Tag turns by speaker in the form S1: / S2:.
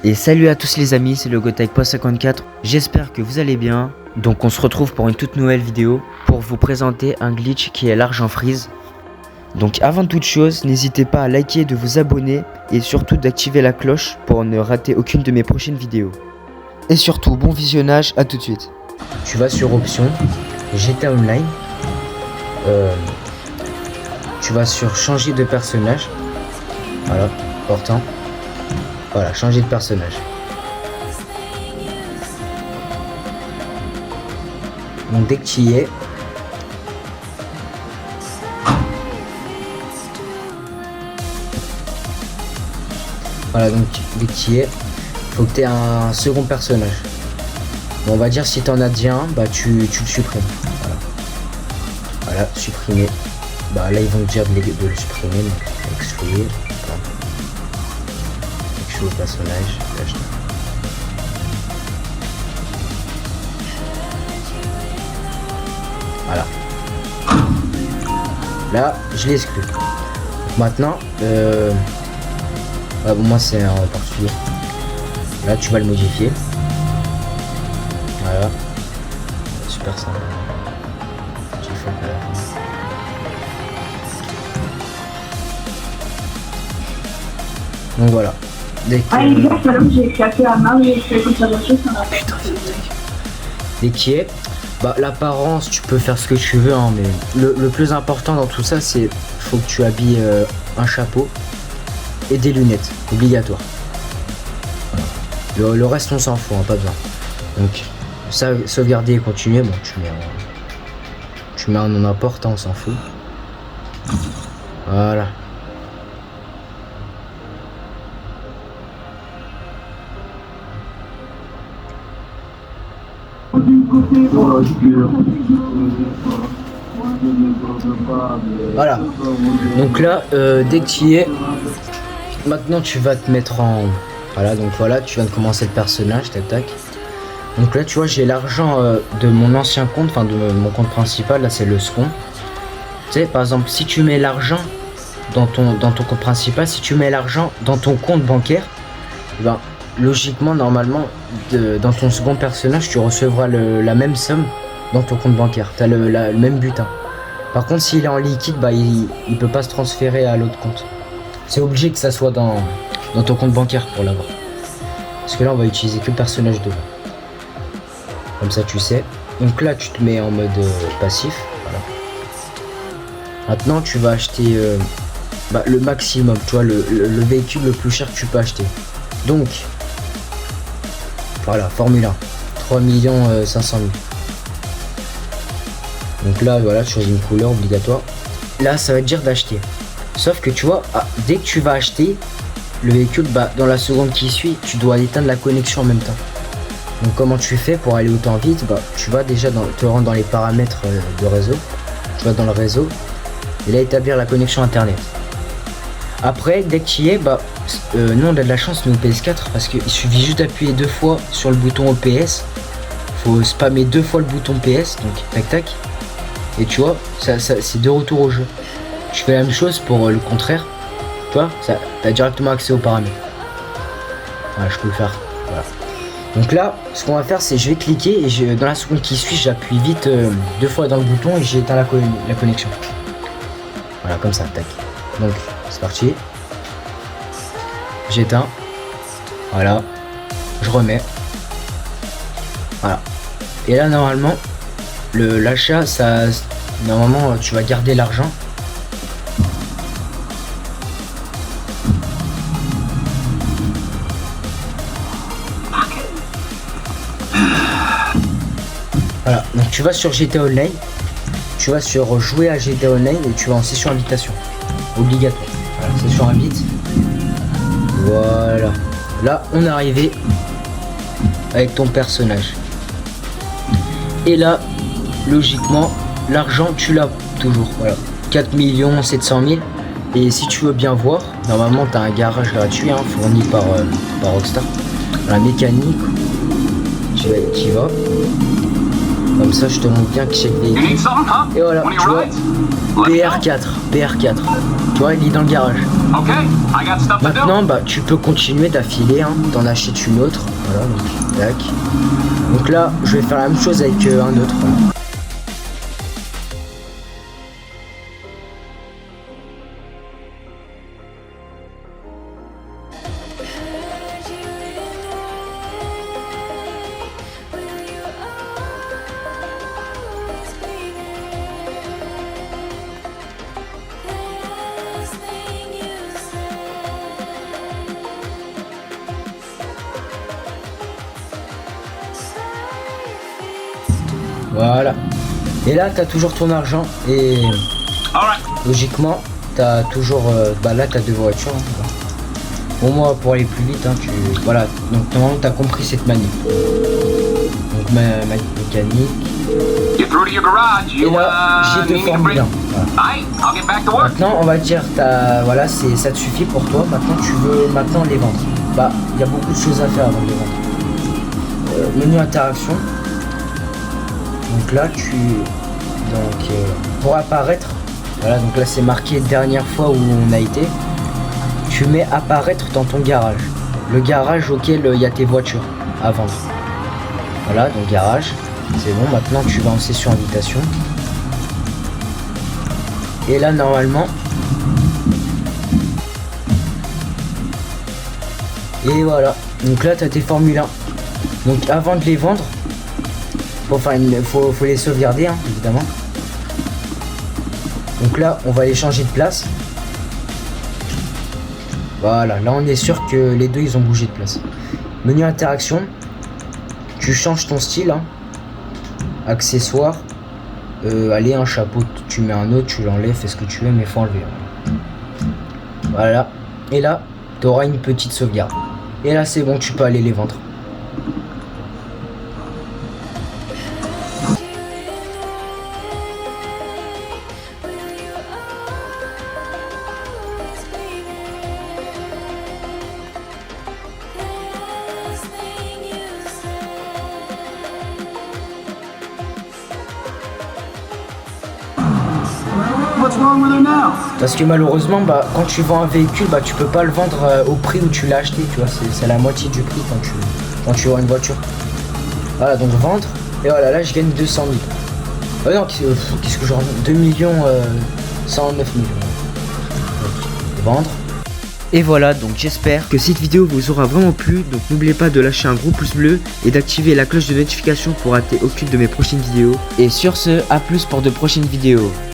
S1: Et salut à tous les amis, c'est le GoTypePost54, j'espère que vous allez bien. Donc on se retrouve pour une toute nouvelle vidéo pour vous présenter un glitch qui est l'argent freeze. Donc avant toute chose, n'hésitez pas à liker, de vous abonner et surtout d'activer la cloche pour ne rater aucune de mes prochaines vidéos. Et surtout, bon visionnage, à tout de suite. Tu vas sur options, GTA Online, tu vas sur changer de personnage, voilà, important. Voilà, changer de personnage. Donc dès que tu y es, voilà, donc dès que tu y es, faut que tu aies un second personnage. Bon, on va dire si tu en as déjà un, bah tu le supprimes. Voilà, voilà, supprimer. Bah là ils vont te dire de le supprimer, donc exclure. Le personnage, voilà. Là, je l'ai exclu. Maintenant, bon, moi c'est un particulier. Là, tu vas le modifier. Voilà. Super simple. Donc voilà. Dès qu'il est, bah l'apparence tu peux faire ce que tu veux, hein, mais le plus important dans tout ça c'est faut que tu habilles un chapeau et des lunettes, obligatoire. Le reste on s'en fout, hein, pas besoin. Donc ça, sauvegarder et continuer, bon tu mets un n'importe, on s'en fout. Voilà. Voilà, donc là dès que tu y es, maintenant tu vas te mettre en, voilà, donc voilà, tu viens de commencer le personnage, tac tac. Donc là tu vois, j'ai l'argent de mon ancien compte, enfin de mon compte principal, là c'est le second. Tu sais, par exemple, si tu mets l'argent dans ton compte principal, si tu mets l'argent dans ton compte bancaire, ben logiquement, normalement, dans ton second personnage, tu recevras la même somme dans ton compte bancaire. Tu as le même butin. Par contre, s'il est en liquide, bah, il peut pas se transférer à l'autre compte. C'est obligé que ça soit dans ton compte bancaire pour l'avoir. Parce que là, on va utiliser que le personnage devant. Comme ça, tu sais. Donc là, tu te mets en mode passif. Voilà. Maintenant, tu vas acheter le maximum. Tu vois, le véhicule le plus cher que tu peux acheter. Donc, voilà, Formule 1, 3 500 000. Donc là, voilà, tu choisis une couleur obligatoire. Là, ça va te dire d'acheter. Sauf que tu vois, dès que tu vas acheter le véhicule, bah, dans la seconde qui suit, tu dois éteindre la connexion en même temps. Donc comment tu fais pour aller autant vite? Bah, tu vas déjà te rendre dans les paramètres de réseau. Tu vas dans le réseau et là, établir la connexion internet. Après, dès que tu y es, bah, nous on a de la chance, nous, au PS4, parce qu'il suffit juste d'appuyer 2 fois sur le bouton OPS. Faut spammer 2 fois le bouton PS, donc tac tac. Et tu vois, c'est de retour au jeu. Je fais la même chose pour le contraire. Tu vois, tu as directement accès aux paramètres. Voilà, je peux le faire. Voilà. Donc là, ce qu'on va faire, c'est je vais cliquer et dans la seconde qui suit, j'appuie vite 2 fois dans le bouton et j'éteins la connexion. Voilà, comme ça, tac. Donc, c'est parti. J'éteins. Voilà. Je remets. Voilà. Et là, normalement, l'achat, ça, normalement, tu vas garder l'argent. Voilà. Donc, tu vas sur GTA Online. Tu vas sur jouer à GTA Online et tu vas en session invitation. Obligatoire. Voilà, session invite. Voilà. Là, on est arrivé avec ton personnage. Et là, logiquement, l'argent, tu l'as toujours. Voilà. 4 700 000. Et si tu veux bien voir, normalement, tu as un garage gratuit, hein, fourni par Rockstar. La mécanique, tu y vas. Comme ça, je te montre bien que chaque véhicule. Et voilà, tu vois, PR4. Tu vois, il est dans le garage. Maintenant, bah, tu peux continuer d'affiler, hein, d'en acheter une autre. Voilà, donc, tac. Donc là, je vais faire la même chose avec un autre. Voilà. Voilà. Et là, tu as toujours ton argent. Et logiquement, tu as toujours... bah là, tu as deux voitures. Hein. Bon, moi, pour aller plus vite, hein, voilà. Donc, normalement, tu as compris cette manip. Donc, manip mécanique. Et là, j'ai deux Formule 1. Voilà. Maintenant, on va dire, voilà, ça te suffit pour toi. Maintenant, tu veux les vendre. Bah, il y a beaucoup de choses à faire avant de les vendre. Menu interaction. Donc là, pour apparaître, voilà, donc là c'est marqué dernière fois où on a été. Tu mets apparaître dans ton garage, le garage auquel il y a tes voitures à vendre. Voilà, donc garage, c'est bon. Maintenant tu vas en session invitation. Et là normalement, et voilà. Donc là tu as tes Formule 1. Donc avant de les vendre, faut les sauvegarder, hein, évidemment. Donc là, on va les changer de place. Voilà, là on est sûr que les deux ils ont bougé de place. Menu interaction, tu changes ton style, hein. Accessoires, allez, un chapeau, tu mets un autre, tu l'enlèves, fais ce que tu veux, mais faut enlever. Voilà, et là, tu auras une petite sauvegarde. Et là, c'est bon, tu peux aller les vendre. Parce que malheureusement, bah, quand tu vends un véhicule, bah, tu peux pas le vendre au prix où tu l'as acheté, tu vois, c'est la moitié du prix quand tu vends une voiture. Voilà, donc vendre, et voilà, là je gagne 200 000. Oh non, qu'est-ce que je rends 2 millions 109 000. Vendre. Et voilà, donc j'espère que cette vidéo vous aura vraiment plu. Donc n'oubliez pas de lâcher un gros pouce bleu et d'activer la cloche de notification pour rater aucune de mes prochaines vidéos. Et sur ce, à plus pour de prochaines vidéos.